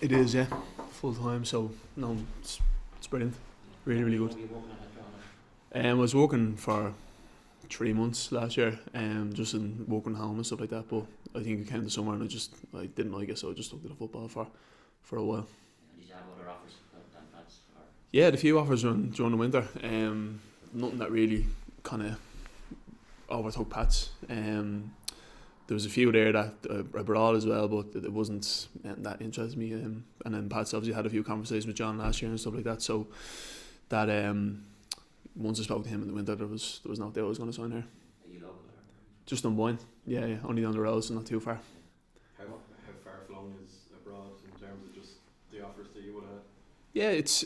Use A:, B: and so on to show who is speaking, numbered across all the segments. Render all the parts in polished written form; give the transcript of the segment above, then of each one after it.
A: It is, yeah, full time. So no, it's brilliant, really really good.
B: What were you working at
A: I was working for 3 months last year, just in working home and stuff like that. But I think it came to summer and I didn't like it, so I just stuck to the football for a while.
B: Did you have other offers than Pats? Or?
A: Yeah, had a few offers during the winter. Nothing that really kind of overtook Pats. There was a few there that abroad as well, but it wasn't that interested me. And then Pats obviously had a few conversations with John last year and stuff like that. So that once I spoke to him in the winter, there was no doubt I was going to sign here.
B: Are you local? Or?
A: Just on Boyne, yeah, only down the road, so not too far.
C: How far flung is abroad in terms of just the offers that you would have had?
A: Yeah, it's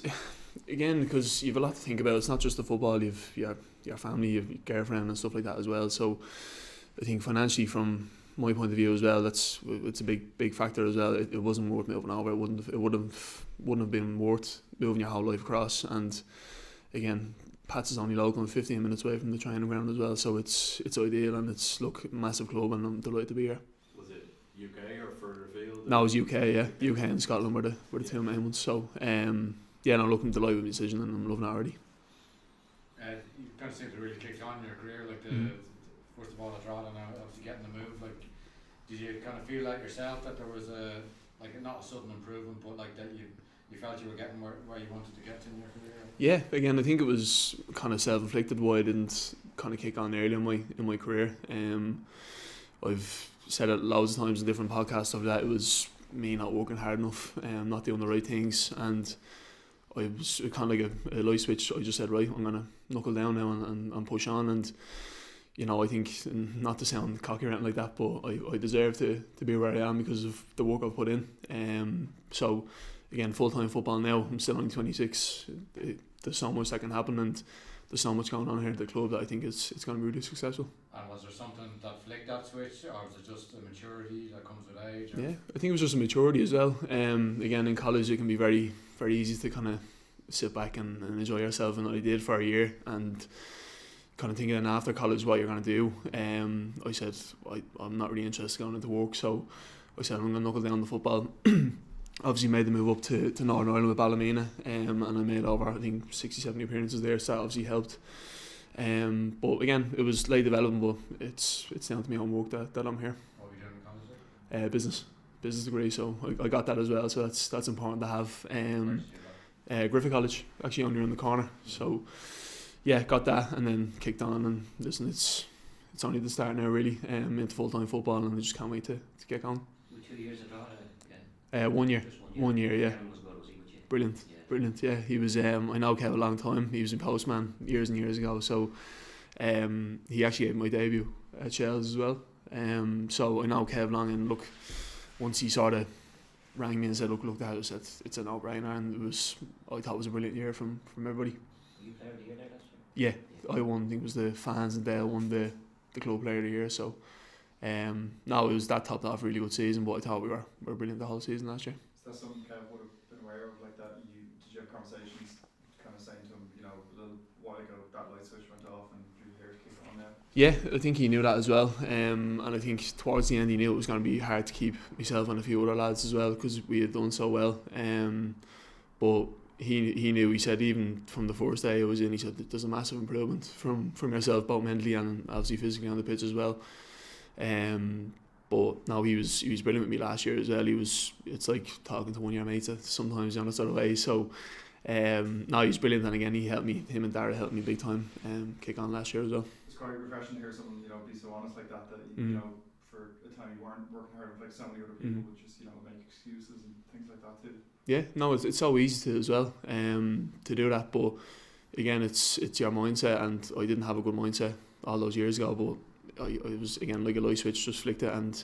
A: again because you've a lot to think about. It's not just the football. You've your family, you've your girlfriend and stuff like that as well. So I think financially, from my point of view as well, it's a big factor as well. It wasn't worth moving over. It wouldn't have been worth moving your whole life across. And again, Pats is only local and 15 minutes away from the training ground as well. So it's ideal, and it's a massive club, and I'm delighted to be here.
C: Was it UK or further afield?
A: No, it was UK. Yeah, UK and Scotland were the two main ones. So yeah, no, I'm delighted with the decision, and I'm loving it already.
D: You kind of seem to really kick on in your career, like first of all, Drogheda, and now obviously getting the move. Like, did you kind of feel like yourself that there was not a sudden improvement, but like that you felt you were getting where you wanted to get to in your career?
A: Yeah, again, I think it was kind of self-inflicted why I didn't kind of kick on early in my career. I've said it loads of times in different podcasts of that. It was me not working hard enough, not doing the right things, and I was kind of like a light switch. I just said, right, I'm gonna knuckle down now and push on. And you know, I think, not to sound cocky or anything like that, but I deserve to be where I am because of the work I've put in. So again, full-time football now. I'm still only 26. There's so much that can happen, and there's so much going on here at the club that I think it's going to be really successful.
D: And was there something that flicked that switch, or was it just a maturity that comes with age? Or?
A: Yeah, I think it was just a maturity as well. Again, in college it can be very, very easy to kind of sit back and enjoy yourself, and I did for a year, and kind of thinking after college what you're going to do. I said I'm not really interested in going into work, so I said I'm going to knuckle down the football. Obviously made the move up to Northern Ireland with 𝗣𝗁, and I made over, I think, 60-70 appearances there, so that obviously helped. But again, it was late development, but it's down to my own work that I'm here.
D: What were you doing in college?
A: Business degree, so I got that as well, so that's important to have. Griffith College, actually only around the corner, so yeah, got that and then kicked on, and listen, it's only the start now really, into full-time football, and I just can't wait to get going.
B: 2 years at Drogheda?
A: 1 year.
B: Just
A: 1 year, yeah.
B: Kevin was good, was he with you?
A: Brilliant, yeah. He was, I know Kev a long time. He was in Postman years and years ago, so he actually gave my debut at Shells as well. So I know Kev long, and look, once he sort of rang me and said, look, that, I said, it's a no-brainer, and I thought it was a brilliant year from everybody.
B: Were you player of the year there last year?
A: Yeah, I won. I think it was the fans, and Dale won the club player of the year, so no, it was that topped off a really good season, but I thought we were brilliant the whole season last year.
C: Is that something Kev would have been aware of, like that? Did you have conversations kind of saying to him, a little while ago, that light switch went off and you're here to keep it on now?
A: Yeah, I think he knew that as well, and I think towards the end he knew it was going to be hard to keep myself and a few other lads as well, because we had done so well. But he knew. He said even from the first day I was in, he said there's a massive improvement from yourself, both mentally and obviously physically on the pitch as well. But no, he was brilliant with me last year as well. It's like talking to one of your mates sometimes in that sort of way. So no, he was brilliant, and again him and Dara helped me big time kick on last year as well.
C: It's quite refreshing to hear someone be so honest like that for a time you weren't working hard, like so many other people would just make excuses and things like that too. Yeah, no, it's so easy to as well to do that, but again it's your mindset, and I didn't have a good mindset all those years ago, but I was again like a light switch, just flicked it, and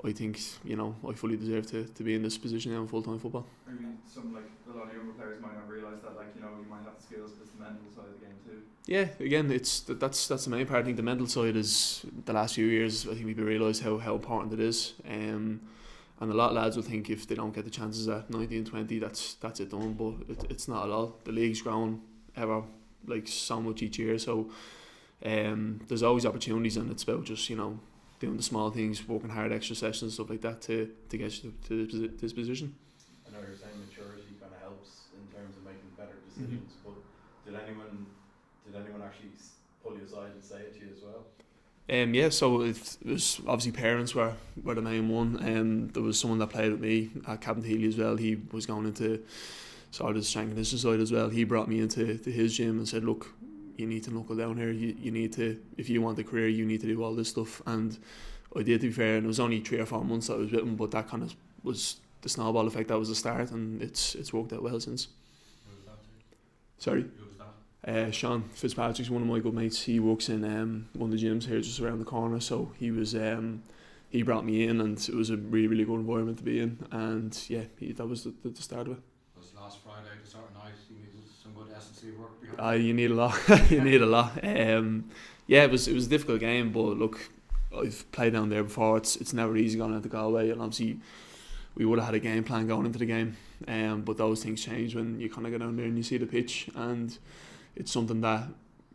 C: I think I fully deserve to be in this position now in full-time football. Maybe a lot of younger players might not realise that, you might have the skills, but it's the mental side of the game too. Yeah, again, that's the main part. I think the mental side is, the last few years, I think we've realised how important it is. And a lot of lads will think if they don't get the chances at 19, 20, that's it done, but it's not at all. The league's growing ever so much each year, so there's always opportunities, and it's about just doing the small things, working hard, extra sessions, stuff like that to get you to this position.
D: I
E: I know you're saying maturity kind of helps in terms of making better decisions, but did anyone actually pull you aside and say it to you as well?
A: Yeah, so it was obviously parents were the main one. There was someone that played with me at 𝗤𝗏𝗏𝗧𝗐 as well. He was going into sort of the strength and conditioning side as well. He brought me into his gym and said, look, you need to knuckle down here. You need to, if you want a career, you need to do all this stuff. And I did, to be fair, and it was only 3 or 4 months that I was with him, but that kind of was the snowball effect. That was the start, and it's worked out well since.
D: Who was that to?
A: Sorry?
D: Who was that?
A: 𝗤𝗏𝗏𝗧𝗐, one of my good mates. He works in one of the gyms here just around the corner, so he brought me in, and it was a really, really good environment to be in, and yeah, that was the start of it.
D: Was last Friday the sort of night you needed some good 𝗖𝗢𝗡𝗙 work behind?
A: You need a lot. You need a lot. Yeah, it was a difficult game, but look, I've played down there before. It's never easy going into Galway, and obviously we would have had a game plan going into the game, but those things change when you kind of go down there and you see the pitch, and it's something that,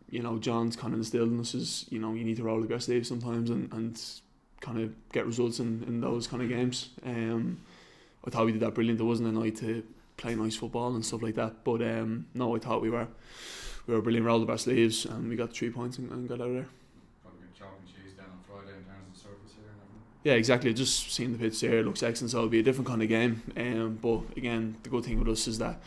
A: you know, John's kind of instilled in us is, you know, you need to roll the best sleeves sometimes and kind of get results in those kind of games. I thought we did that brilliant. There wasn't a night to play nice football and stuff like that, but no, I thought we were brilliant, rolled up our sleeves, and we got 3 points and got out of there.
D: Probably good chalk and cheese down on Friday in terms of the surface here and everything.
A: Yeah, exactly. Just seeing the pitch there, it looks excellent, so it'll be a different kind of game. But again, the good thing with us is that,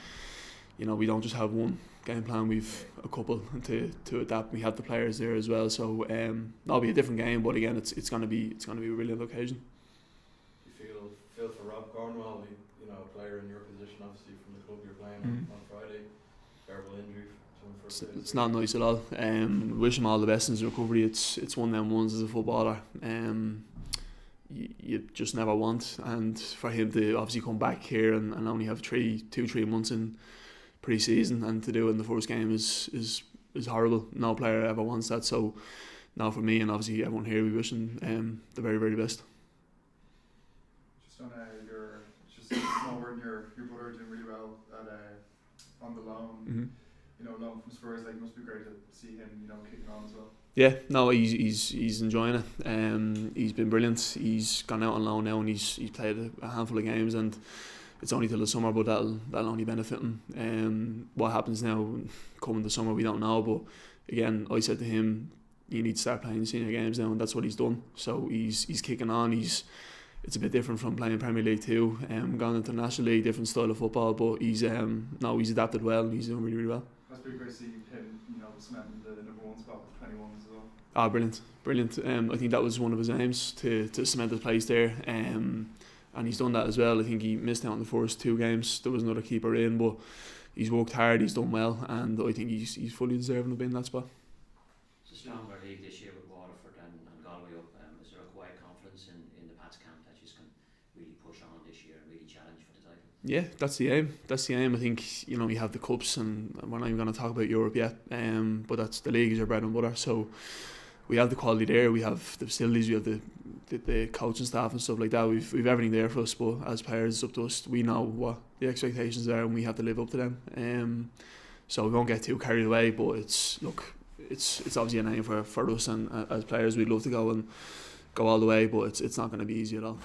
A: you know, we don't just have one game plan, we've a couple to adapt. We have the players there as well, so it'll be a different game, but again, it's gonna be a brilliant occasion.
E: You feel for Rob Cornwall, you know, a player in your position, obviously from the club you're playing on Friday, terrible injury for him.
A: It's not nice at all. Wish him all the best in his recovery. It's one of them ones as a footballer. You just never want, and for him to obviously come back here and only have 2-3 months in pre-season and to do it in the first game is horrible. No player ever wants that. So now for me and obviously everyone here, we wish him the very, very best.
C: Just on small word, your brother doing really well on the loan. You know, loan from Spurs, like, it must be great to see him, you know, kicking on as well.
A: Yeah, no, he's enjoying it. He's been brilliant. He's gone out on loan now, and he's played a handful of games, and it's only till the summer, but that'll only benefit him. What happens now coming the summer, we don't know, but again, I said to him, you need to start playing senior games now, and that's what he's done. So he's kicking on. It's a bit different from playing Premier League too. Gone into National League, different style of football, but he's adapted well, and he's doing really, really well.
C: That's pretty great to see him, you know, cementing the number 1 spot with 21s as well.
A: Brilliant. I think that was one of his aims, to cement his place there. And he's done that as well. I think he missed out on the first 2 games. There was another keeper in, but he's worked hard, he's done well, and I think he's fully deserving of being in that spot.
B: It's a stronger league this year with Waterford and Galway up. Is there a quiet confidence in the Pats camp that you can really push on this year and really challenge for the title?
A: Yeah, that's the aim. I think, you know, you have the cups, and we're not even going to talk about Europe yet, but that's the league is your bread and butter. So we have the quality there, we have the facilities, we have the coaching staff and stuff like that. We've everything there for us, but as players, it's up to us. We know what the expectations are, and we have to live up to them. So we won't get too carried away, but it's obviously an aim for us, and as players, we'd love to go all the way, but it's not going to be easy at all.